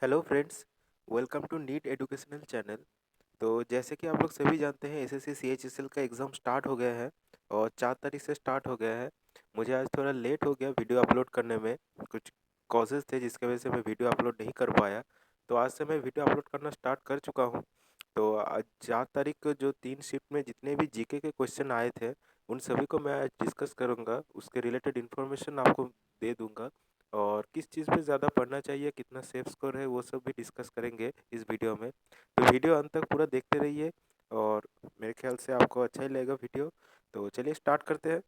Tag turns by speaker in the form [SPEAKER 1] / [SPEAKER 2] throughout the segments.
[SPEAKER 1] Hello friends, welcome to neet educational channel. तो जैसे कि आप लोग सभी जानते हैं एसएससी सीएचएसएल का एग्ज़ाम स्टार्ट हो गया है और 4 तारीख से स्टार्ट हो गया है। मुझे आज थोड़ा लेट हो गया वीडियो अपलोड करने में, कुछ कॉजेज़ थे जिसकी वजह से मैं वीडियो अपलोड नहीं कर पाया। तो आज से मैं वीडियो अपलोड करना स्टार्ट कर चुका हूँ। तो आज 4 तारीख को जो 3 शिफ्ट में जितने भी जीके के क्वेश्चन आए थे, उन सभी को मैं आज डिस्कस करूँगा, उसके रिलेटेड इन्फॉर्मेशन आपको दे दूँगा। और किस चीज़ पे ज़्यादा पढ़ना चाहिए, कितना सेफ स्कोर है, वो सब भी डिस्कस करेंगे इस वीडियो में। तो वीडियो अंत तक पूरा देखते रहिए और मेरे ख्याल से आपको अच्छा ही लगेगा वीडियो। तो चलिए स्टार्ट करते हैं।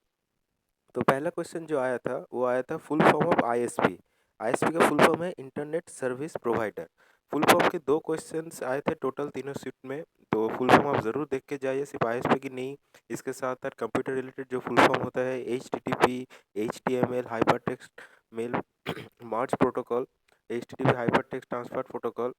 [SPEAKER 1] तो पहला क्वेश्चन जो आया था वो आया था full form of ISP. ISP का फुल फॉर्म है internet service provider. Full form के 2 क्वेश्चंस आए थे टोटल तीनों शिफ्ट में। तो फुल फॉर्म आप ज़रूर देख के जाइए, सिर्फ आईएसपी की नहीं, इसके साथ साथ कंप्यूटर रिलेटेड जो फुल फॉर्म होता है HTTP, HTML, hypertext mail march protocol, HTTP hypertext transfer protocol,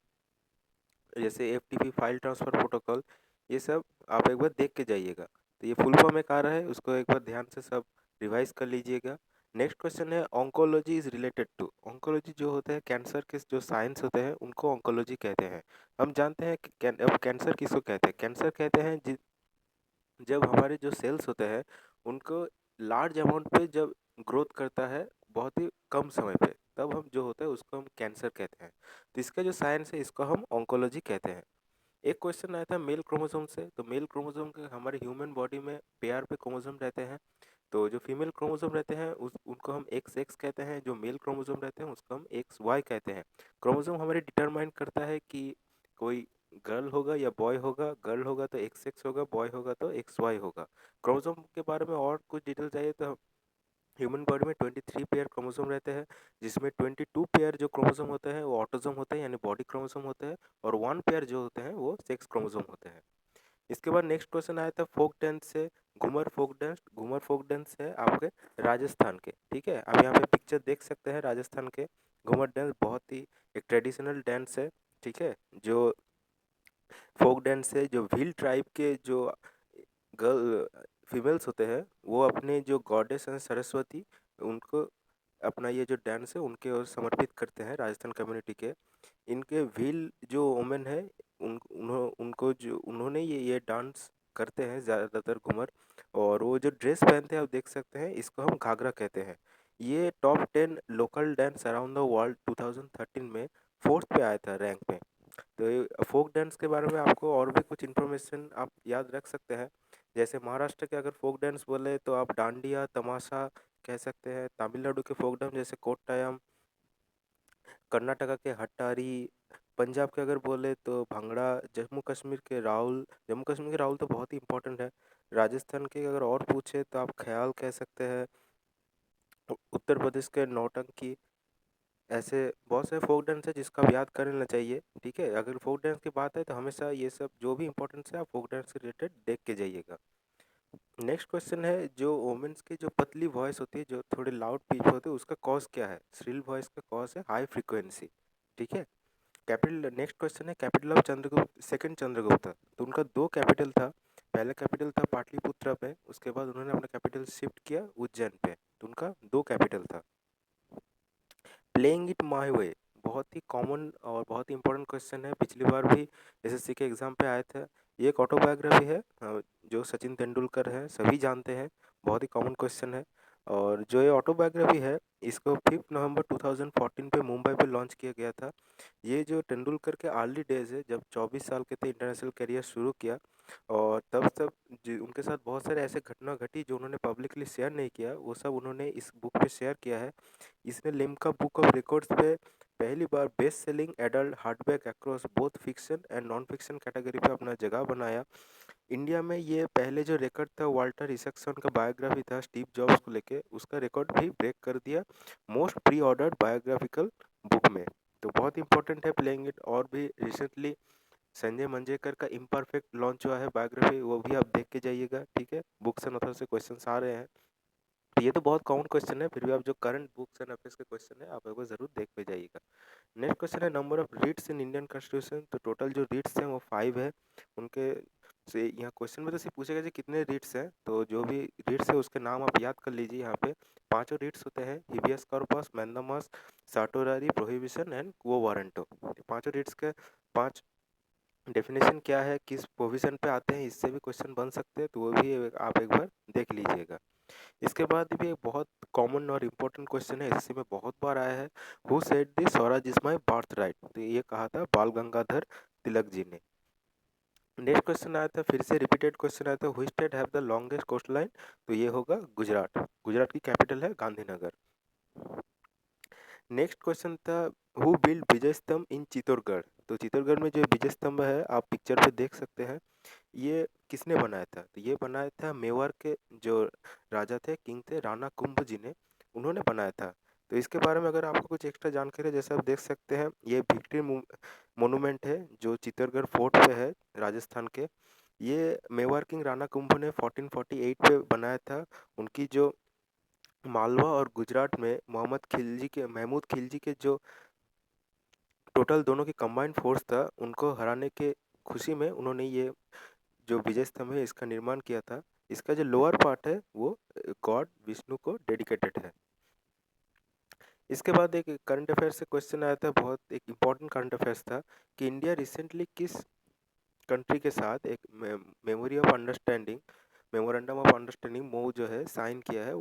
[SPEAKER 1] जैसे एफटीपी फाइल ट्रांसफर प्रोटोकॉल, ये सब आप एक बार देख के जाइएगा। तो ये फुल फॉर्म एक आ रहा है, उसको एक बार ध्यान से सब रिवाइज कर लीजिएगा। नेक्स्ट क्वेश्चन है oncology is related to. Oncology जो होता है कैंसर के जो साइंस होते हैं उनको ऑन्कोलॉजी कहते हैं। हम जानते हैं कि अब कैंसर किसको कहते हैं। कैंसर कहते हैं जब हमारे जो सेल्स होते हैं उनको लार्ज अमाउंट पे जब ग्रोथ करता है बहुत ही कम समय पे, तब हम जो होता है उसको हम कैंसर कहते हैं। तो इसका जो साइंस है इसको हम ऑन्कोलॉजी कहते हैं। एक क्वेश्चन आया था मेल क्रोमोसोम से। तो मेल क्रोमोसोम के हमारे ह्यूमन बॉडी में पेयर पे क्रोमोसोम रहते हैं। तो जो फीमेल क्रोमोसोम रहते हैं उनको हम एक्स एक्स कहते हैं, जो मेल क्रोमोसोम रहते हैं उसको हम एक्स वाई कहते हैं। क्रोमोसोम हमारे डिटरमाइन करता है कि कोई गर्ल होगा या बॉय होगा। गर्ल होगा तो एक्स एक्स होगा, बॉय होगा तो एक्स वाई होगा। क्रोमोसोम के बारे में और कुछ डिटेल चाहिए तो ह्यूमन बॉडी में 23 पेयर क्रोमोसोम रहते हैं, जिसमें 22 पेयर जो क्रोमोसोम होते हैं वो ऑटोसोम होते हैं यानी बॉडी क्रोमोसोम होते हैं, और 1 पेयर जो होते हैं वो सेक्स क्रोमोसोम होते हैं। इसके बाद नेक्स्ट क्वेश्चन आया था फोक डांस से। Ghoomar folk dance. Ghoomar folk dance है आपके राजस्थान के, ठीक है। अब यहाँ पे पिक्चर देख सकते हैं राजस्थान के। घूमर डांस बहुत ही एक ट्रेडिशनल डांस है, ठीक है। जो फोक डांस है, जो भील ट्राइब के जो गर्ल फीमेल्स होते हैं वो अपने जो गॉडेस हैं सरस्वती, उनको अपना ये जो डांस है उनके ओर समर्पित करते हैं राजस्थान कम्युनिटी के। इनके भील जो वुमेन है उनको जो उन्होंने ये डांस करते हैं ज़्यादातर घूमर। और वो जो ड्रेस पहनते हैं आप देख सकते हैं, इसको हम घाघरा कहते हैं। ये top 10 local dance around the world 2013 में फोर्थ पे आया था रैंक में। तो ये फोक डांस के बारे में आपको और भी कुछ इन्फॉर्मेशन आप याद रख सकते हैं। जैसे महाराष्ट्र के अगर फोक डांस बोले तो आप डांडिया तमाशा कह सकते हैं। तमिलनाडु के फोक डांस जैसे कोट्टायम, कर्नाटका के हट्टारी, पंजाब के अगर बोले तो भांगड़ा, जम्मू कश्मीर के राउल। जम्मू कश्मीर के राउल तो बहुत ही इंपॉर्टेंट है। राजस्थान के अगर और पूछे तो आप ख्याल कह सकते हैं। उत्तर प्रदेश के नौटंकी। ऐसे बहुत से फोक डांस है जिसका आप याद कर लेना चाहिए, ठीक है। अगर फोक डांस की बात है तो हमेशा ये सब जो भी इंपॉर्टेंस है आप फोक डांस से रिलेटेड देख के जाइएगा। नेक्स्ट क्वेश्चन है जो वुमेन्स की जो पतली वॉइस होती है, जो थोड़े लाउड पिच होते हैं, उसका कॉज क्या है। श्रिल वॉइस का कॉज है हाई फ्रीक्वेंसी, ठीक है। कैपिटल नेक्स्ट क्वेश्चन है capital of Chandragupta second Chandragupta. तो उनका 2 कैपिटल था। पहला कैपिटल था पाटलिपुत्र पे, उसके बाद उन्होंने अपना कैपिटल शिफ्ट किया उज्जैन पे। तो उनका 2 कैपिटल था। प्लेइंग इट माय वे बहुत ही कॉमन और बहुत ही इंपॉर्टेंट क्वेश्चन है, पिछली बार भी एसएससी के एग्जाम पे आया था। ये एक ऑटोबायोग्राफी है जो सचिन तेंदुलकर है, सभी जानते हैं, बहुत ही कॉमन क्वेश्चन है। और जो ये ऑटोबायोग्राफी है इसको 5 नवंबर 2014 पे मुंबई पे लॉन्च किया गया था। ये जो तेंदुलकर के अर्ली डेज है, जब 24 साल के थे इंटरनेशनल करियर शुरू किया, और तब उनके साथ बहुत सारे ऐसे घटना घटी जो उन्होंने पब्लिकली शेयर नहीं किया, वो सब उन्होंने इस बुक पे शेयर किया है। इसने लिम्का बुक ऑफ रिकॉर्ड्स पे पहली बार best selling adult hardback across both fiction and non fiction category पे अपना जगह बनाया। इंडिया में ये पहले जो रिकॉर्ड था वाल्टर इसक्सन का बायोग्राफी था स्टीव जॉब्स को लेके, उसका रिकॉर्ड भी ब्रेक कर दिया most pre ordered biographical book में। तो बहुत इंपॉर्टेंट है प्लेइंग इट। और भी रिसेंटली संजय मंजेकर का इम्परफेक्ट लॉन्च हुआ है बायोग्राफी, वो भी आप देख के जाइएगा, ठीक है। बुक्स एंड ऑथर से क्वेश्चन आ रहे हैं। ये तो बहुत कॉमन क्वेश्चन है, फिर भी आप जो करंट बुक्स एंड अफेयर्स के क्वेश्चन है आप एक बार जरूर देख के जाइएगा। नेक्स्ट क्वेश्चन है number of reads in Indian constitution. तो टोटल जो रीड्स हैं वो 5 है उनके। से यहाँ क्वेश्चन में तो सिर्फ पूछेगा जी कितने रीड्स हैं, तो जो भी रीड्स है उसके नाम आप याद कर लीजिए। यहाँ पे 5 रीड्स होते हैं, habeas corpus, mandamus, certiorari, prohibition and quo warranto. पाँचों रीड्स के 5 डेफिनेशन क्या है, किस पोजीशन पे आते हैं, इससे भी क्वेश्चन बन सकते हैं, तो वो भी आप एक बार देख लीजिएगा। इसके बाद भी एक बहुत कॉमन और इम्पोर्टेंट क्वेश्चन है, एसएससी में बहुत बार आया है, who said the Swaraj is my birth right, तो ये कहा था बाल गंगाधर तिलक जी ने। नेक्स्ट क्वेश्चन आया था, फिर से रिपीटेड क्वेश्चन आया था, which state have the longest coast line, तो ये होगा गुजरात। गुजरात की कैपिटल है गांधीनगर। नेक्स्ट क्वेश्चन था, who build Vijay Stambh in Chittorgarh, तो चित्तौड़गढ़ में जो विजय स्तंभ है आप पिक्चर पे देख सकते हैं, ये किसने बनाया था, तो ये बनाया था मेवाड़ के जो राजा थे, किंग थे, राणा कुंभ जी ने, उन्होंने बनाया था। तो इसके बारे में अगर आपको कुछ एक्स्ट्रा जानकारी है, जैसे आप देख सकते हैं, ये विक्ट्री मोनूमेंट है जो चित्तौड़गढ़ फोर्ट पे है राजस्थान के। ये मेवाड़ किंग राणा कुंभ ने 1448 पे बनाया था। उनकी जो मालवा और गुजरात में महमूद खिलजी के जो टोटल दोनों की कंबाइंड फोर्स था, उनको हराने के खुशी में उन्होंने ये जो विजय स्तंभ है इसका निर्माण किया था। इसका जो लोअर पार्ट है वो गॉड विष्णु को डेडिकेटेड है। इसके बाद एक करंट अफेयर्स से क्वेश्चन आया था, बहुत एक इम्पॉर्टेंट करंट अफेयर्स था कि इंडिया रिसेंटली किस कंट्री के साथ एक मेमोरेंडम ऑफ अंडरस्टैंडिंग MOU जो है साइन किया है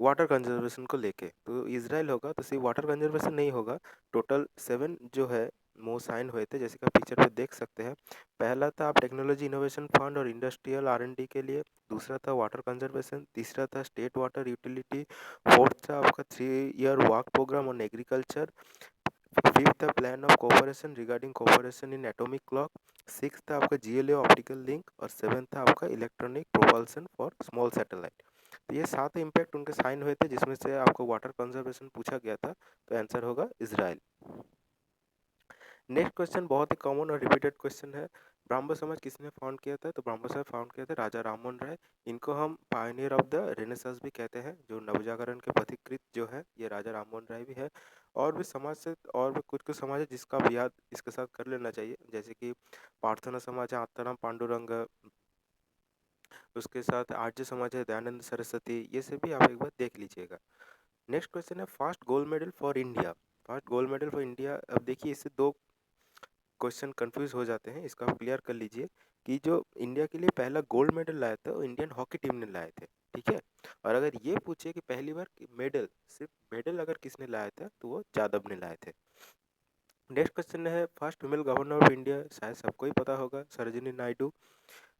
[SPEAKER 1] वाटर कंजर्वेशन को लेके, तो इजराइल होगा। तो सिर्फ वाटर कंजर्वेशन नहीं होगा, टोटल 7 जो है MOU साइन हुए थे, जैसे कि आप पिक्चर पे देख सकते हैं। पहला था आप टेक्नोलॉजी इनोवेशन फंड और इंडस्ट्रियल R&D के लिए, दूसरा था वाटर कंजर्वेशन, तीसरा था स्टेट वाटर यूटिलिटी, फोर्थ था आपका 3 year work programme on agriculture, fifth था plan of cooperation regarding cooperation in atomic clock, six था आपका GLA ऑप्टिकल लिंक, और सेवन था आपका electronic propulsion for small satellite. तो ये 7 इम्पैक्ट उनके साइन हुए थे, जिसमें से आपको वाटर कंजर्वेशन पूछा गया था, तो आंसर होगा इजराइल। नेक्स्ट क्वेश्चन बहुत ही कॉमन और रिपीटेड क्वेश्चन है, ब्राह्मण समाज किसने फाउंड किया था, तो ब्राह्मण समाज फाउंड किया था राजा राममोहन राय। इनको हम पायनियर ऑफ द रेनेसांस भी कहते हैं, जो नवजागरण के पथिकृत जो है ये राजा राममोहन राय भी है। और भी समाज से और भी कुछ कुछ समाज है जिसका आप याद इसके साथ कर लेना चाहिए, जैसे कि प्रार्थना समाज है आत्माराम पांडुरंग, उसके साथ आर्य समाज है दयानंद सरस्वती, ये सभी आप एक बार देख लीजिएगा। नेक्स्ट क्वेश्चन है, first gold medal for India. First gold medal for India, अब देखिए इससे दो क्वेश्चन कंफ्यूज हो जाते हैं, इसका आप क्लियर कर लीजिए कि जो इंडिया के लिए पहला गोल्ड मेडल लाया था वो इंडियन हॉकी टीम ने लाए थे, ठीक है। और अगर ये पूछे कि पहली बार मेडल, सिर्फ मेडल अगर किसने लाया था, तो वो जादव ने लाए थे। नेक्स्ट क्वेश्चन है, first female governor of India, शायद सबको ही पता होगा, सरोजिनी नायडू।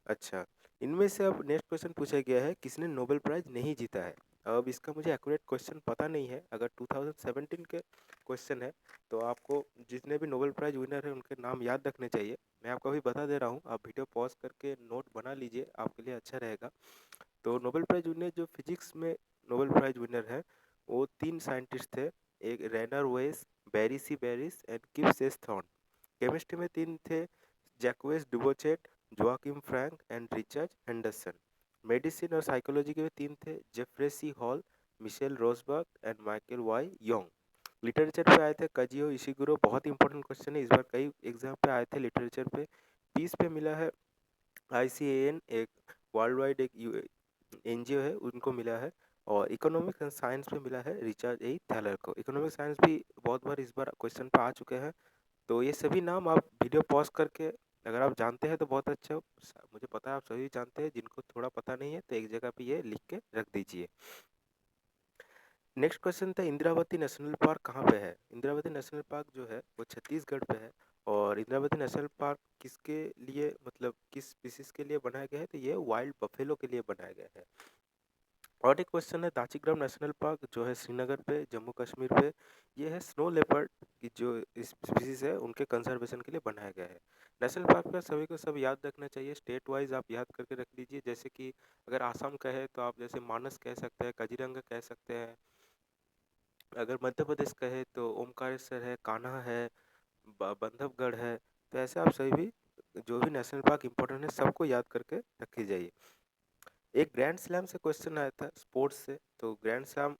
[SPEAKER 1] अच्छा, इनमें से अब नेक्स्ट क्वेश्चन पूछा गया है, किसने नोबेल प्राइज नहीं जीता है। अब इसका मुझे एक्यूरेट क्वेश्चन पता नहीं है, अगर 2017 के क्वेश्चन है तो आपको जितने भी नोबेल प्राइज विनर हैं उनके नाम याद रखने चाहिए। मैं आपको अभी बता दे रहा हूँ, आप वीडियो पॉज करके नोट बना लीजिए, आपके लिए अच्छा रहेगा। तो नोबेल प्राइज विनर जो फिजिक्स में नोबेल प्राइज विनर है वो 3 साइंटिस्ट थे, एक Rainer Weiss, Barry C Barish and Kips S Thorne. Chemistry में 3 थे, Jacques Dubochet, Joachim Frank and Richard Henderson. Medicine और साइकोलॉजी के भी 3 थे, Jeffrey C Hall, Michael Rosbash and Michael Y Young. Literature पे आए थे कजियो इशिगुरो, बहुत इंपॉर्टेंट क्वेश्चन है, इस बार कई एग्जाम पे आए थे लिटरेचर पे। पीस पे मिला है ICAN, एक वर्ल्ड वाइड एक NGO है, उनको मिला है। और इकोनॉमिक्स एंड साइंस पे मिला है रिचर्ड ए थैलर को। इकोनॉमिक्स साइंस भी बहुत बार इस बार क्वेश्चन पे आ चुके हैं, तो ये सभी नाम आप वीडियो पॉज करके अगर आप जानते हैं तो बहुत अच्छा। मुझे पता है आप सभी जानते हैं, जिनको थोड़ा पता नहीं है तो एक जगह पे ये लिख के रख दीजिए। नेक्स्ट क्वेश्चन था, इंद्रावती नेशनल पार्क कहाँ पे है। इंद्रावती नेशनल पार्क जो है वो छत्तीसगढ़ पे है। और इंद्रावती नेशनल पार्क किसके लिए, मतलब किस स्पीसीज के लिए बनाया गया है, तो ये वाइल्ड बफेलो के लिए बनाया गया है। और एक क्वेश्चन है, दाचिग्राम नेशनल पार्क जो है श्रीनगर पे, जम्मू कश्मीर पे, ये है स्नो लेपर्ड की जो स्पीसीज है उनके कंजर्वेशन के लिए बनाया गया है। नेशनल पार्क का सभी को सब याद रखना चाहिए, स्टेट वाइज आप याद करके रख लीजिए, जैसे कि अगर आसाम का है तो आप जैसे मानस कह सकते हैं, काजीरंगा कह सकते हैं। अगर मध्य प्रदेश का है तो ओमकारेश्वर है, कान्हा है, बंधवगढ़ है। तो ऐसे आप सभी भी जो भी नेशनल पार्क इंपॉर्टेंट है सबको याद करके रखी जाइए। एक ग्रैंड स्लैम से क्वेश्चन आया था स्पोर्ट्स से, तो ग्रैंड स्लैम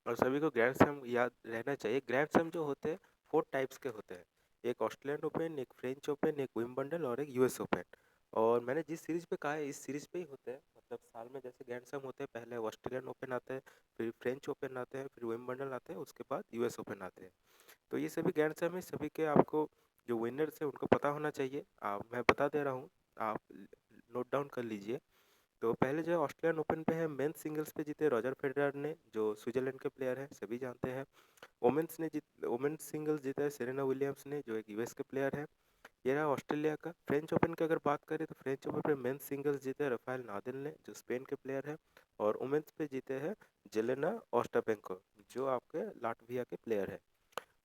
[SPEAKER 1] और सभी को ग्रैंड स्लैम याद रहना चाहिए। ग्रैंड स्लैम जो होते हैं 4 टाइप्स के होते हैं, एक ऑस्ट्रेलियन ओपन, एक फ्रेंच ओपन, एक विंबलडन और एक US ओपन। और मैंने जिस सीरीज पे कहा है इस सीरीज पे ही होते हैं, मतलब साल में जैसे ग्रैंड स्लैम होते हैं, पहले ऑस्ट्रेलियन ओपन आते हैं, फिर फ्रेंच ओपन आते हैं, फिर विंबलडन आते हैं, उसके बाद US ओपन आते हैं। तो ये सभी ग्रैंड स्लैम में सभी के आपको जो विनर्स हैं उनको पता होना चाहिए। मैं बता दे रहा हूँ, आप नोट डाउन कर लीजिए। तो पहले जो है ऑस्ट्रेलियन ओपन पे है, मेंस सिंगल्स पे जीते रॉजर फेडरर ने, जो स्विट्जरलैंड के प्लेयर हैं, सभी जानते हैं। वोमेंस सिंगल्स जीता है सेरेना विलियम्स ने, जो एक यूएस के प्लेयर है। ये रहा ऑस्ट्रेलिया का। फ्रेंच ओपन की अगर बात करें तो फ्रेंच ओपन पे मेंस सिंगल्स जीते हैं राफेल नादल ने, जो स्पेन के प्लेयर है। और वुमेन्स पे जीते हैं जेलेना ओस्टापेंको, जो आपके लाटविया के प्लेयर है।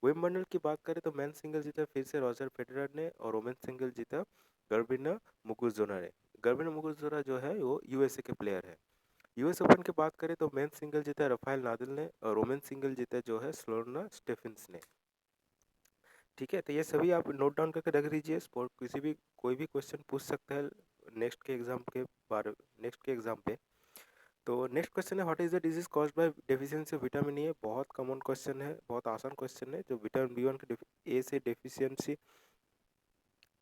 [SPEAKER 1] विंबलडन की बात करें तो मेंस सिंगल जीता फिर से रॉजर फेडरर ने, और वुमेन्स सिंगल जीता गर्बिना मुगुरुजा ने। गर्बिना मुगुरुजा जो है वो यूएसए के प्लेयर है। यूएस ओपन की बात करें तो मेंस सिंगल जीता राफेल नादल ने, और वुमेन्स सिंगल जीता जो है स्लोना स्टेफेंस ने। ठीक है, तो ये सभी आप नोट डाउन करके रख लीजिए। स्पोर्ट किसी भी कोई भी क्वेश्चन पूछ सकता है नेक्स्ट के एग्जाम के बारे नेक्स्ट के एग्जाम पे। तो नेक्स्ट क्वेश्चन है, what is the disease caused by deficiency of vitamin A. बहुत कॉमन क्वेश्चन है, बहुत आसान क्वेश्चन है। जो विटामिन बी वन के ए से डेफिशिएंसी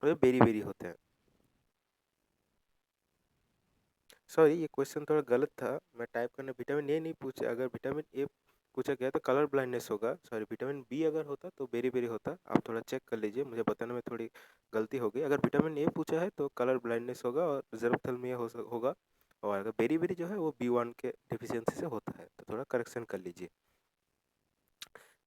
[SPEAKER 1] बेरी बेरी होते हैं। सॉरी, ये क्वेश्चन थोड़ा गलत था, मैं टाइप करने विटामिन ए नहीं पूछा। अगर विटामिन ए पूछा गया तो कलर ब्लाइंडनेस होगा। सॉरी, विटामिन बी अगर होता तो बेरी बेरी होता। आप थोड़ा चेक कर लीजिए, मुझे बताने में थोड़ी गलती हो गई। अगर विटामिन ए पूछा है तो कलर ब्लाइंडनेस होगा और ज़रूरतलमिया होगा। और अगर बेरी बेरी जो है वो बी वन के डिफिशियंसी से होता है, तो थोड़ा करेक्शन कर लीजिए।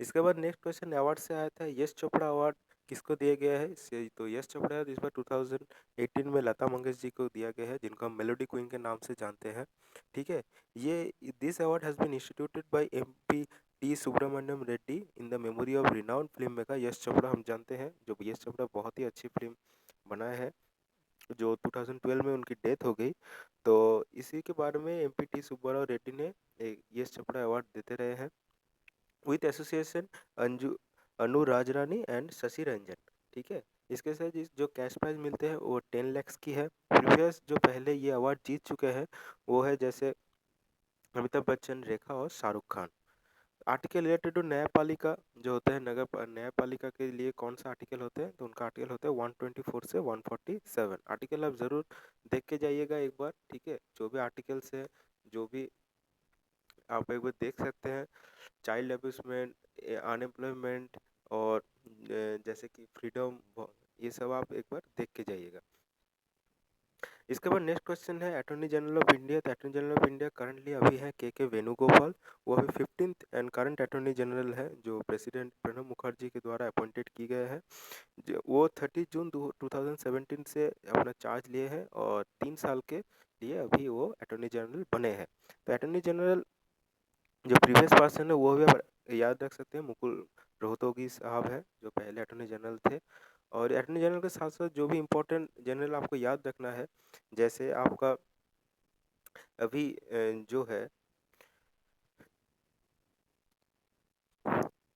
[SPEAKER 1] इसके बाद नेक्स्ट क्वेश्चन अवार्ड से आया था, यश चोपड़ा अवार्ड किसको दिया गया है। तो यश चोपड़ा इस बार 2018 में लता मंगेशकर जी को दिया गया है, जिनको हम मेलोडी क्वीन के नाम से जानते हैं। ठीक है, ये this award has been instituted by MP T Subramanyam Reddy in the memory of renowned film maker Yash Chopra. हम जानते हैं जो यश चोपड़ा बहुत ही अच्छी फिल्म बनाए हैं, जो 2012 में उनकी डेथ हो गई। तो इसी के बारे में एमपी टी सुब्बाराव रेड्डी ने यश चोपड़ा अवार्ड देते रहे हैं, with association Anju Anu Rajrani and Shashi Ranjan. ठीक है, इसके साथ जो कैश प्राइज मिलते हैं वो 10 लैक्स की है। प्रीवियस जो पहले ये अवार्ड जीत चुके हैं वो है जैसे अमिताभ बच्चन, रेखा और Shahrukh Khan. Article related to न्यायपालिका जो होते हैं, न्यायपालिका के लिए कौन सा आर्टिकल होते हैं, तो उनका आर्टिकल होता है 124 से 147। आर्टिकल आप ज़रूर देख के जाइएगा एक बार। ठीक है, जो भी आर्टिकल्स है, जो भी आप एक बार देख सकते हैं। चाइल्ड अब्यूसमेंट, अनएम्प्लॉयमेंट और जैसे कि फ्रीडम, ये सब आप एक बार देख के जाइएगा। इसके बाद नेक्स्ट क्वेश्चन है अटॉर्नी जनरल ऑफ इंडिया। तो attorney general of India currently अभी है के वेणुगोपाल। वो अभी 15th and current attorney general है, जो प्रेसिडेंट प्रणब मुखर्जी के द्वारा अपॉइंटेड की गए हैं। वो 30 जून 2017 से अपना चार्ज लिए हैं, और 3 साल के लिए अभी वो अटॉर्नी जनरल बने हैं। तो अटॉर्नी जनरल जो प्रीवियस पर्सन है वो भी आप याद रख सकते हैं, मुकुल रोहतगी साहब हैं, जो पहले अटॉर्नी जनरल थे। और अटॉर्नी जनरल के साथ साथ जो भी इम्पोर्टेंट जनरल आपको याद रखना है, जैसे आपका अभी जो है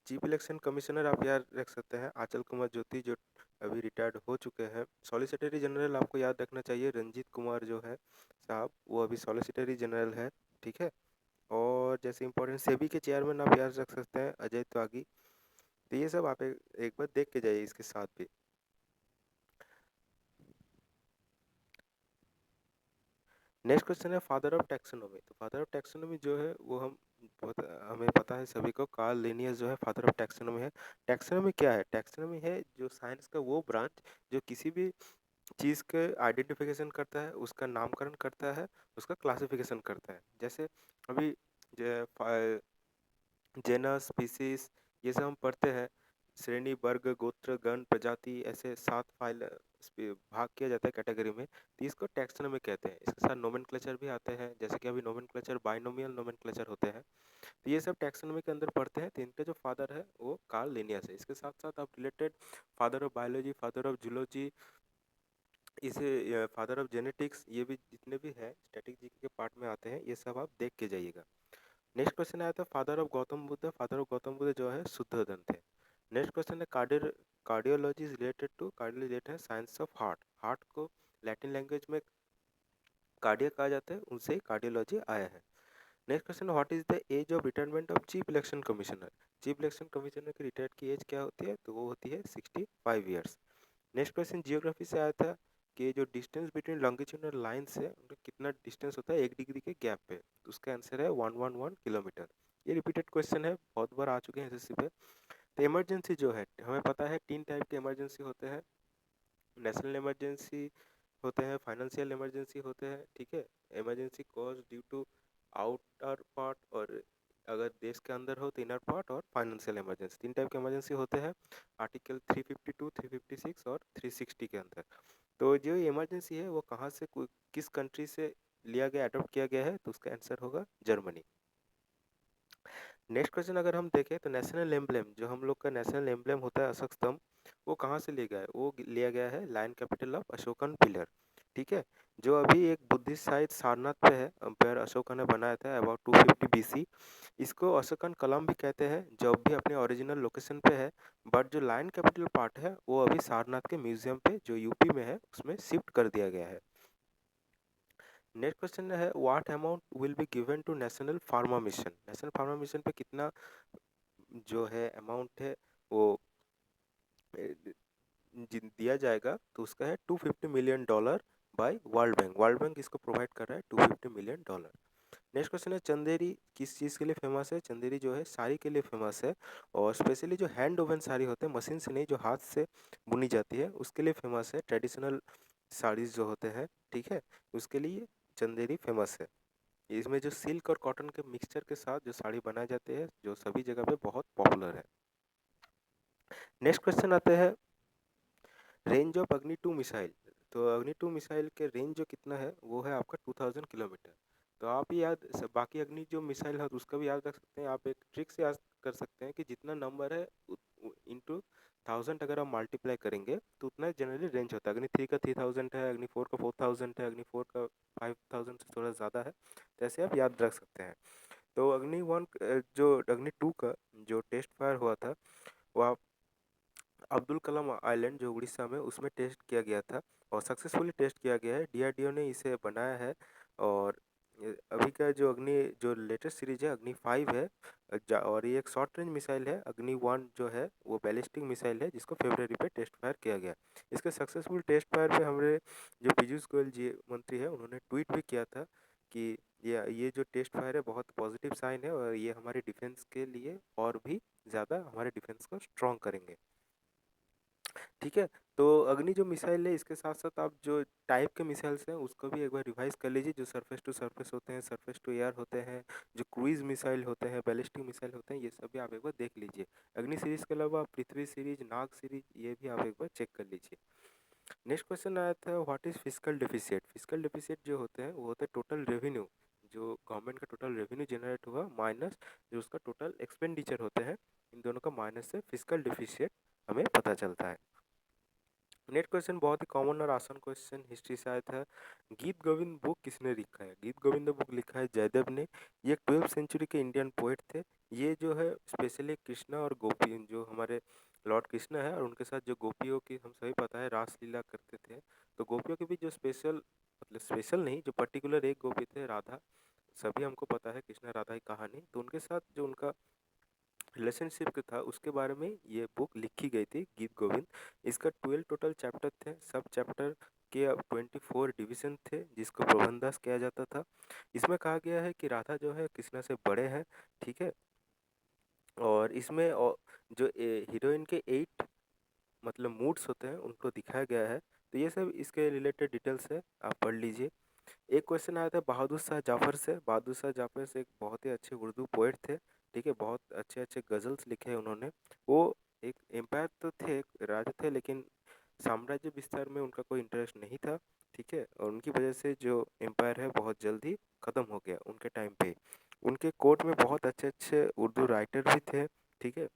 [SPEAKER 1] चीफ इलेक्शन कमिश्नर, आप याद रख सकते हैं आंचल कुमार ज्योति, जो अभी रिटायर्ड हो चुके हैं। सॉलिसिटरी जनरल आपको याद रखना चाहिए रंजीत कुमार जो है साहब, वो अभी सॉलिसिटरी जनरल है। ठीक है, और जैसे इंपॉर्टेंट सेबी के चेयरमैन आप याद रख सकते हैं अजय त्यागी। तो ये सब आप एक बार देख के जाइए इसके साथ भी। नेक्स्ट क्वेश्चन है फादर ऑफ टैक्सोनॉमी। तो फादर ऑफ टैक्सोनॉमी जो है वो हमें पता है सभी को, कार्ल लिनियस जो है फादर ऑफ टैक्सोनॉमी है। टैक्सोनॉमी क्या है? टैक्सोनॉमी है जो साइंस का वो ब्रांच जो किसी भी चीज़ के आइडेंटिफिकेशन करता है, उसका नामकरण करता है, उसका क्लासिफिकेशन करता है। जैसे अभी जेनस, स्पीसीज, ये सब हम पढ़ते हैं। श्रेणी, वर्ग, गोत्र, गण, प्रजाति, ऐसे 7 फाइल भाग किया जाता है कैटेगरी में, तो इसको टैक्सोनॉमी कहते हैं। इसके साथ नोमेनक्लेचर भी आते हैं, जैसे कि अभी नोमेनक्लेचर बाइनोमियल नोमेनक्लेचर होते हैं। तो ये सब टैक्सोनॉमी के अंदर पढ़ते हैं। तो इनके जो फादर है वो कार्ल लिनियस है। इसके साथ साथ आप related father of biology, father of zoology, इसे फादर ऑफ जेनेटिक्स, ये भी जितने भी है स्टैटिक जीके के पार्ट में आते हैं, ये सब आप देख के जाइएगा। नेक्स्ट क्वेश्चन आया था father of Gautam Buddha. Father of Gautam Buddha जो है शुद्धोधन थे। नेक्स्ट क्वेश्चन है cardiology is related to, cardiology related है साइंस ऑफ हार्ट। हार्ट को लैटिन लैंग्वेज में कार्डिया कहा जाता है, उनसे कार्डियोलॉजी आया है। Next question, what is the age of retirement of chief election commissioner. Chief election commissioner की रिटायर्ड की एज क्या होती है? तो वो होती है 65 ईयर्स। नेक्स्ट क्वेश्चन जियोग्राफी से आया था कि जो डिस्टेंस बिटवीन लॉन्गिट्यूडनल लाइन्स है उनका कितना डिस्टेंस होता है 1 डिग्री के गैप पे, तो उसका आंसर है 111 किलोमीटर। ये रिपीटेड क्वेश्चन है, बहुत बार आ चुके हैं एसएससी पे। तो इमरजेंसी जो है हमें पता है 3 टाइप के इमरजेंसी होते हैं। नेशनल इमरजेंसी होते हैं, फाइनेंशियल इमरजेंसी होते हैं, ठीक है। Emergency cause due to outer part, और अगर देश के अंदर हो तो इनर पार्ट, और फाइनेंशियल इमरजेंसी। 3 टाइप के इमरजेंसी होते हैं आर्टिकल 352, 356 और 360 के अंदर। तो जो इमरजेंसी है वो कहाँ से किस कंट्री से लिया गया, अडॉप्ट किया गया है, तो उसका आंसर होगा जर्मनी। नेक्स्ट क्वेश्चन अगर हम देखें तो नेशनल एम्ब्लेम, जो हम लोग का नेशनल एम्ब्लेम होता है अशोक स्तंभ, वो कहाँ से लिया गया है? वो लिया गया है lion capital of Ashokan pillar, ठीक है। जो अभी एक बुद्धिस्ट साइट सारनाथ पे है, एम्पायर अशोका ने बनाया था अबाउट 250 बीसी। इसको अशोकन कलम भी कहते हैं, जो भी अपने ओरिजिनल लोकेशन पे है, बट जो लायन कैपिटल पार्ट है वो अभी सारनाथ के म्यूजियम पे जो यूपी में है उसमें शिफ्ट कर दिया गया है। नेक्स्ट क्वेश्चन है what amount will be given to national pharma mission. National pharma mission पे कितना जो है अमाउंट है वो दिया जाएगा, तो उसका है $250 million bye world bank. World bank इसको प्रोवाइड कर रहा है $250 मिलियन। नेक्स्ट क्वेश्चन है चंदेरी किस चीज़ के लिए फेमस है? चंदेरी जो है साड़ी के लिए फेमस है, और स्पेशली जो हैंड वोवन साड़ी होते हैं, मशीन से नहीं, जो हाथ से बुनी जाती है, उसके लिए फेमस है। ट्रेडिशनल साड़ीज जो होते हैं, ठीक है, उसके लिए चंदेरी फेमस है। इसमें जो सिल्क और कॉटन के मिक्सचर के साथ जो साड़ी बनाए जाते हैं, जो सभी जगह पे बहुत पॉपुलर है। नेक्स्ट क्वेश्चन आते हैं रेंज ऑफ अग्नि 2 मिसाइल। तो अग्नि 2 मिसाइल के रेंज जो कितना है वो है आपका 2000 किलोमीटर। तो आप ही याद बाकी अग्नि जो मिसाइल है तो उसका भी याद रख सकते हैं। आप एक ट्रिक से याद कर सकते हैं कि जितना नंबर है इंटू 1000 अगर आप मल्टीप्लाई करेंगे तो उतना जनरली रेंज होता है। अग्नि 3 का 3000 है, अग्नि 4 का 4000 है, अग्नि 4 का 5000 से थोड़ा ज़्यादा है, तो ऐसे आप याद रख सकते हैं। तो अग्नि 1 जो अग्नि 2 का जो टेस्ट फायर हुआ था वो अब्दुल कलाम आइलैंड जो उड़ीसा में, उसमें टेस्ट किया गया था और सक्सेसफुली टेस्ट किया गया है। डीआरडीओ ने इसे बनाया है। और अभी का जो अग्नि जो लेटेस्ट सीरीज है अग्नि 5 है, और ये एक शॉर्ट रेंज मिसाइल है। अग्नि 1 जो है वो बैलिस्टिक मिसाइल है जिसको फरवरी पे टेस्ट फायर किया गया। इसके सक्सेसफुल टेस्ट फायर पे हमारे जो पीयूष गोयल जी मंत्री है उन्होंने ट्वीट भी किया था कि ये जो टेस्ट फायर है बहुत पॉजिटिव साइन है, और ये हमारे डिफेंस के लिए और भी ज़्यादा हमारे डिफेंस को स्ट्रॉन्ग करेंगे, ठीक है। तो अग्नि जो मिसाइल है इसके साथ साथ आप जो टाइप के मिसाइल्स हैं उसको भी एक बार रिवाइज कर लीजिए। जो सरफेस टू सरफेस होते हैं, सरफेस टू एयर होते हैं, जो क्रूइज मिसाइल होते हैं, बैलिस्टिक मिसाइल होते हैं, ये सभी आप एक बार देख लीजिए। अग्नि सीरीज के अलावा पृथ्वी सीरीज, नाग सीरीज, ये भी आप एक बार चेक कर लीजिए। नेक्स्ट क्वेश्चन आया था what is fiscal deficit. Fiscal deficit जो होते हैं वो होते हैं टोटल रेवेन्यू, जो गवर्नमेंट का टोटल रेवेन्यू जनरेट हुआ माइनस जो उसका टोटल एक्सपेंडिचर होते हैं, इन दोनों का माइनस से फिस्कल डेफिसिट हमें पता चलता है। नेक्स्ट क्वेश्चन बहुत ही कॉमन और आसान क्वेश्चन हिस्ट्री से आया था। गीत गोविंद बुक किसने लिखा है? गीत गोविंद बुक लिखा है जयदेव ने। ये 12th सेंचुरी के इंडियन पोएट थे। ये जो है स्पेशली कृष्णा और गोपी, जो हमारे लॉर्ड कृष्णा है और उनके साथ जो गोपियों की हम सभी पता है रासलीला करते थे, तो गोपियों के भी जो स्पेशल, मतलब स्पेशल नहीं, जो पर्टिकुलर एक गोपी थे राधा, सभी हमको पता है कृष्णा राधा की कहानी, तो उनके साथ जो उनका रिलेशनशिप था उसके बारे में ये बुक लिखी गई थी गीत गोविंद। इसका 12 टोटल चैप्टर थे, सब चैप्टर के अब 24 डिवीजन थे जिसको प्रबंधस किया जाता था। इसमें कहा गया है कि राधा जो है कृष्णा से बड़े हैं, ठीक है। और इसमें जो हीरोइन के 8 मतलब मूड्स होते हैं उनको दिखाया गया है। तो ये सब इसके रिलेटेड डिटेल्स है, आप पढ़ लीजिए। एक क्वेश्चन आया था बहादुर शाह जाफर से। बहादुर शाह जाफर से एक बहुत ही अच्छे उर्दू पोएट थे, ठीक है, बहुत अच्छे अच्छे गज़ल्स लिखे हैं उन्होंने। वो एक एम्पायर तो थे, एक राजा थे, लेकिन साम्राज्य विस्तार में उनका कोई इंटरेस्ट नहीं था, ठीक है, और उनकी वजह से जो एम्पायर है बहुत जल्दी ख़त्म हो गया उनके टाइम पे। उनके कोर्ट में बहुत अच्छे अच्छे उर्दू राइटर भी थे, ठीक है,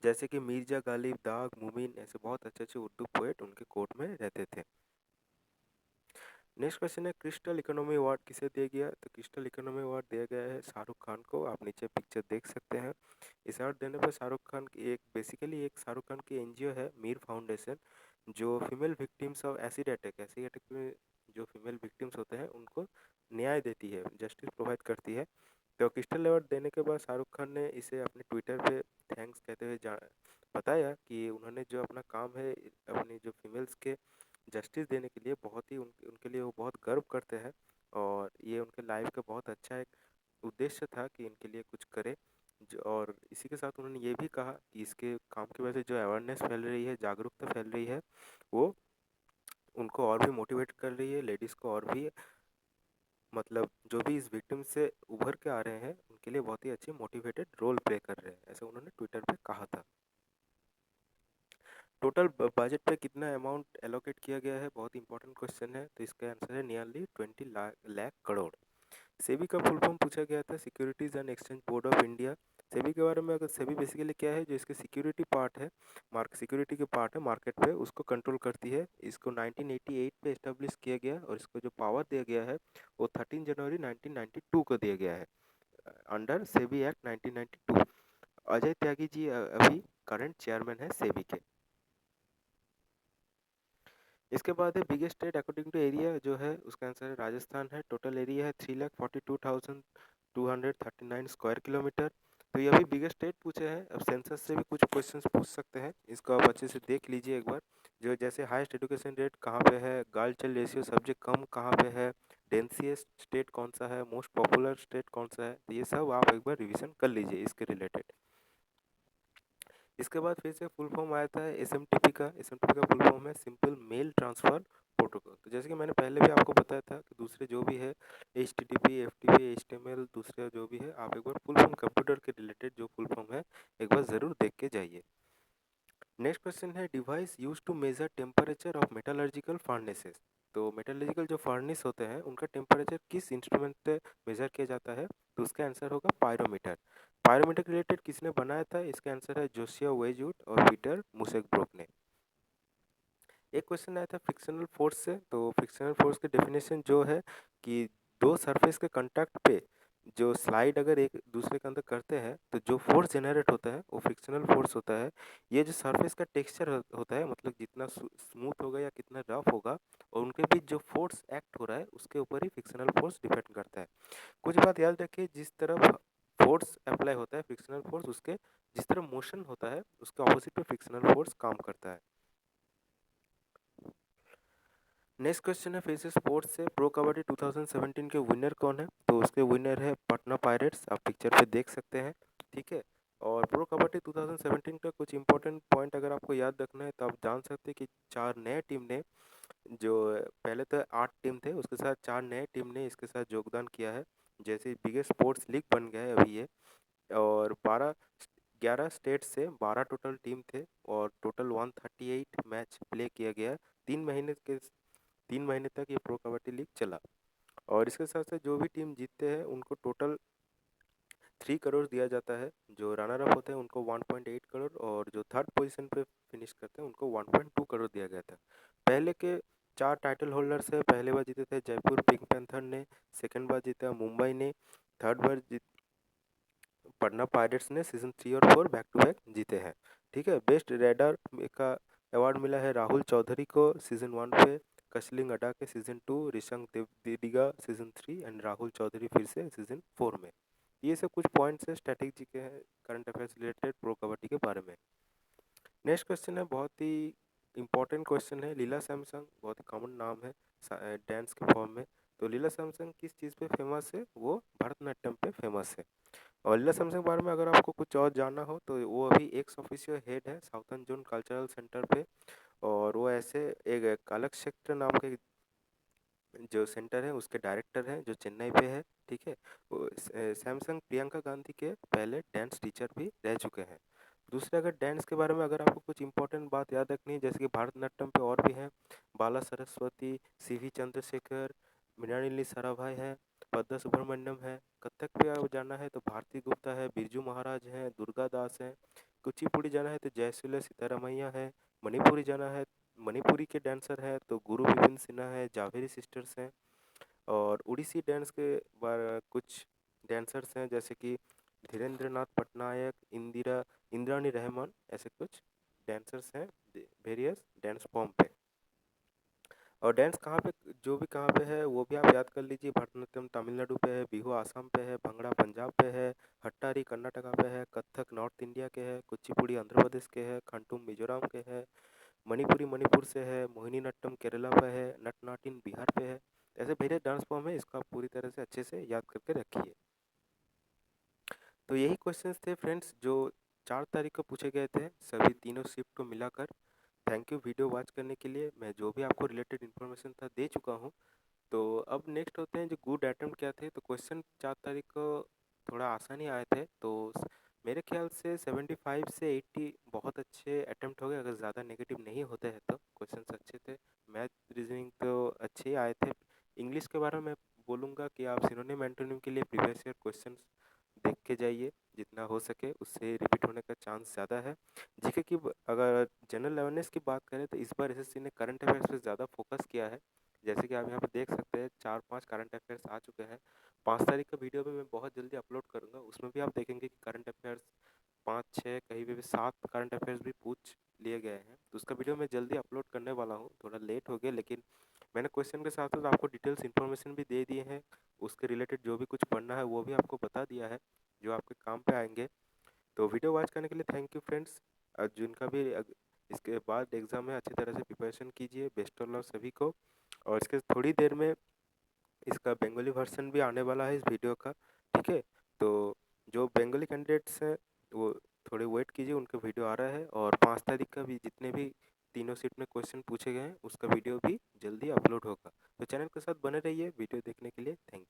[SPEAKER 1] जैसे कि मिर्जा गालिब, दाग, मुमीन, ऐसे बहुत अच्छे अच्छे उर्दू पोएट उनके कोर्ट में रहते थे। नेक्स्ट क्वेश्चन है क्रिस्टल इकोनॉमी अवार्ड किसे दिया गया? तो क्रिस्टल इकोनॉमी अवार्ड दिया गया है शाहरुख खान को। आप नीचे पिक्चर देख सकते हैं। इस अवार्ड देने पर शाहरुख खान की एक बेसिकली एक शाहरुख खान की एनजीओ है मीर फाउंडेशन, जो female victims of acid attack में जो फीमेल विक्टिम्स होते हैं उनको न्याय देती है, जस्टिस प्रोवाइड करती है। तो क्रिस्टल अवार्ड देने के बाद शाहरुख खान ने इसे अपने ट्विटर पे थैंक्स कहते हुए बताया कि उन्होंने जो अपना काम है अपनी जो फीमेल्स के जस्टिस देने के लिए बहुत ही उनके लिए वो बहुत गर्व करते हैं, और ये उनके लाइफ का बहुत अच्छा एक उद्देश्य था कि इनके लिए कुछ करे, और इसी के साथ उन्होंने ये भी कहा कि इसके काम की वजह से जो अवेयरनेस फैल रही है, जागरूकता फैल रही है, वो उनको और भी मोटिवेट कर रही है, लेडीज़ को और भी मतलब जो भी इस विक्टिम से उभर के आ रहे हैं उनके लिए बहुत ही अच्छी मोटिवेटेड रोल प्ले कर रहे हैं, ऐसा उन्होंने ट्विटर पे कहा था। टोटल बजट पे कितना अमाउंट एलोकेट किया गया है, बहुत इंपॉर्टेंट क्वेश्चन है, तो इसका आंसर है नियरली 20 लाख करोड़। सेबी का फुल फॉर्म पूछा गया था, securities and exchange board of India. SEBI के बारे में, अगर सेबी बेसिकली क्या है, जो इसके सिक्योरिटी पार्ट है, सिक्योरिटी के पार्ट है मार्केट पे, उसको कंट्रोल करती है। इसको 1988 पे इस्टेब्लिश किया गया और इसको जो पावर दिया गया है वो 13 जनवरी 1992 को दिया गया है अंडर सेबी एक्ट 1992। अजय त्यागी जी अभी करंट चेयरमैन है सेबी के। इसके बाद है biggest state according to area, जो है उसका आंसर है राजस्थान है। टोटल एरिया है 3,42,239 स्क्वायर किलोमीटर। तो ये अभी बिगेस्ट स्टेट पूछे हैं। अब सेंसस से भी कुछ क्वेश्चंस पूछ सकते हैं, इसको आप अच्छे से देख लीजिए एक बार। जो जैसे हाईएस्ट एजुकेशन रेट कहाँ पे है, गर्ल चाइल्ड रेशियो सबसे कम कहाँ पे है, डेंसिएस्ट स्टेट कौन सा है, मोस्ट पॉपुलर स्टेट कौन सा है, तो ये सब आप एक बार रिविजन कर लीजिए इसके रिलेटेड। इसके बाद फिर से फुल फॉर्म आया था एसएमटीपी का। एसएमटीपी का फुल फॉर्म है सिंपल मेल ट्रांसफ़र प्रोटोकॉल। तो जैसे कि मैंने पहले भी आपको बताया था कि दूसरे जो भी है एचटीटीपी, एफटीपी, एचटीएमएल, दूसरे जो भी है आप एक बार फुल फॉर्म कंप्यूटर के रिलेटेड जो फुल फॉर्म है एक बार ज़रूर देख के जाइए। नेक्स्ट क्वेश्चन है device use to measure temperature of metallurgical furnaces. तो मेटलर्जिकल जो फर्नेस होते हैं उनका टेम्परेचर किस इंस्ट्रूमेंट से मेजर किया जाता है, तो उसका आंसर होगा पायरोमीटर। पायरोमीटर रिलेटेड किसने बनाया था, इसका आंसर है जोशिया वेजवुड और पीटर मुसेकब्रोक ने। एक क्वेश्चन आया था फ्रिक्शनल फोर्स से। तो फ्रिक्शनल फोर्स की डेफिनेशन जो है कि दो सरफेस के कांटेक्ट पे जो स्लाइड अगर एक दूसरे के अंदर करते हैं तो जो फोर्स जनरेट होता है वो फ्रिक्शनल फोर्स होता है। ये जो सरफेस का टेक्सचर होता है, मतलब जितना स्मूथ होगा या कितना रफ होगा, और उनके बीच जो फोर्स एक्ट हो रहा है उसके ऊपर ही फ्रिक्शनल फोर्स डिपेंड करता है। कुछ बात याद रखिए, जिस तरफ फोर्स अप्लाई होता है फ्रिक्शनल फोर्स, उसके जिस तरफ मोशन होता है उसके ऑपोजिट पे फ्रिक्शनल फोर्स काम करता है। नेक्स्ट क्वेश्चन है फिर से स्पोर्ट्स से। प्रो कबड्डी 2017 के विनर कौन है, तो उसके विनर है पटना पायरेट्स, आप पिक्चर पे देख सकते हैं। ठीक है। और प्रो कबड्डी 2017 का कुछ इंपॉर्टेंट पॉइंट अगर आपको याद रखना है तो आप जान सकते हैं कि 4 नए टीम ने, जो पहले तो 8 टीम थे, उसके साथ 4 नए टीम ने इसके साथ योगदान किया है। जैसे बिगेस्ट स्पोर्ट्स लीग बन गया है अभी ये। और 11 स्टेट से 12 टोटल टीम थे और टोटल 138 मैच प्ले किया गया। 3 महीने के 3 महीने तक ये प्रो कबड्डी लीग चला। और इसके साथ साथ जो भी टीम जीतते हैं उनको टोटल 3 करोड़ दिया जाता है। जो रनर अप होते हैं उनको 1.8 करोड़, और जो थर्ड पोजीशन पे फिनिश करते हैं उनको 1.2 करोड़ दिया गया था। पहले के 4 टाइटल होल्डर्स है। पहले बार जीते थे जयपुर पिंक पैंथर ने, सेकंड बार जीता मुंबई ने, थर्ड बार पटना पायरेट्स ने सीजन 3 और 4 बैक टू बैक जीते हैं। ठीक है। बेस्ट रेडर का अवार्ड मिला है राहुल चौधरी को सीजन 1 पे, कशलिंग अड्डा के season 2, Rishank Devadiga season 3 and Rahul Chaudhary फिर से सीजन 4 में। ये सब कुछ पॉइंट्स है स्ट्रैटेजी के हैं current affairs related pro kabaddi के बारे में। नेक्स्ट क्वेश्चन है बहुत ही इंपॉर्टेंट क्वेश्चन है। लीला सैमसंग बहुत ही कॉमन नाम है डांस के फॉर्म में। तो लीला सैमसंग किस चीज़ पे फेमस है, वो भरतनाट्यम पे फेमस है। और लीला सैमसंग के बारे में अगर आपको कुछ और जानना हो तो वो अभी एक्स ऑफिशियल हेड है साउथर्न जोन कल्चरल सेंटर पे। और वो ऐसे एक कलाक्षेत्र नाम के जो सेंटर है उसके डायरेक्टर हैं जो चेन्नई पे है। ठीक है। सैमसंग प्रियंका गांधी के पहले डांस टीचर भी रह चुके हैं। दूसरे अगर डांस के बारे में अगर आपको कुछ इंपॉर्टेंट बात याद रखनी है, जैसे कि भारतनाट्यम पे और भी हैं, बाला सरस्वती, सीवी चंद्रशेखर, मृणालिनी साराभाई है, पद्मा सुब्रमण्यम है। कथक पे आप जाना है तो भारती गुप्ता है, बिरजू महाराज हैं, दुर्गा दास हैं। कुचिपुड़ी जाना है तो जयसुल्या सीतारमैया है। मणिपुरी जाना है, मणिपुरी के डांसर हैं तो गुरु विपिन सिन्हा है, जावेरी सिस्टर्स हैं। और उड़ीसी डांस के कुछ डांसर्स हैं जैसे कि धीरेन्द्र नाथ पटनायक, इंद्रानी रहमान, ऐसे कुछ डांसर्स हैं वेरियस डांस फॉर्म पे। और डांस कहाँ पे, जो भी कहाँ पे है वो भी आप याद कर लीजिए। भरतनाट्यम तमिलनाडु पे है, बिहू आसाम पे है, भंगड़ा पंजाब पे है, हट्टारी कर्नाटका पे है, कथक नॉर्थ इंडिया के है, कुचिपुड़ी आंध्र प्रदेश के है, खंटुम मिजोरम के है, मणिपुरी मणिपुर से है, मोहिनीअट्टम केरला पे है, नटनाटिन बिहार पे है। ऐसे वेरियस डांस फॉर्म है, इसको आप पूरी तरह से अच्छे से याद करके रखिए। तो यही क्वेश्चंस थे फ्रेंड्स जो 4 तारीख को पूछे गए थे, सभी तीनों शिफ्ट को मिलाकर। थैंक यू वीडियो वॉच करने के लिए। मैं जो भी आपको रिलेटेड इन्फॉर्मेशन था दे चुका हूँ। तो अब नेक्स्ट होते हैं जो गुड अटेम्प्ट क्या थे। तो क्वेश्चन 4 तारीख को थोड़ा आसान ही आए थे। तो मेरे ख्याल से 75 से 80 बहुत अच्छे अटेम्प्ट हो गए, अगर ज़्यादा नेगेटिव नहीं होते हैं तो। क्वेश्चंस अच्छे थे। मैथ रीजनिंग तो अच्छे ही आए थे। इंग्लिश के बारे में मैं बोलूँगा कि आप सिनोनिम एंटोनिम के लिए प्रीवियस ईयर क्वेश्चंस देख के जाइए, जितना हो सके उससे रिपीट होने का चांस ज़्यादा है। जीके की अगर जनरल अवेयरनेस की बात करें तो इस बार एसएससी ने करंट अफेयर्स पे ज़्यादा फोकस किया है। जैसे कि आप यहाँ पे देख सकते हैं 4-5 करंट अफेयर्स आ चुके हैं। 5 तारीख का वीडियो भी मैं बहुत जल्दी अपलोड करूँगा, उसमें भी आप देखेंगे कि करंट अफेयर्स 5-6 कहीं पे भी 7 करंट अफेयर्स भी पूछ लिए गए हैं। तो उसका वीडियो मैं जल्दी अपलोड करने वाला हूँ। थोड़ा लेट हो गया, लेकिन मैंने क्वेश्चन के साथ साथ आपको डिटेल्स इन्फॉर्मेशन भी दे दिए हैं। उसके रिलेटेड जो भी कुछ पढ़ना है वो भी आपको बता दिया है, जो आपके काम पे आएंगे। तो वीडियो वॉच करने के लिए थैंक यू फ्रेंड्स। जिनका भी इसके बाद एग्ज़ाम है, अच्छी तरह से प्रिपरेशन कीजिए। बेस्ट ऑफ लक सभी को। और इसके थोड़ी देर में इसका बंगाली वर्सन भी आने वाला है इस वीडियो का, ठीक है। तो जो बंगाली कैंडिडेट्स हैं वो थोड़े वेट कीजिए, उनका वीडियो आ रहा है। और 5 तारीख का भी जितने भी तीनों सीट में क्वेश्चन पूछे गए हैं उसका वीडियो भी जल्दी अपलोड होगा। तो चैनल के साथ बने रहिए वीडियो देखने के लिए। Thank you.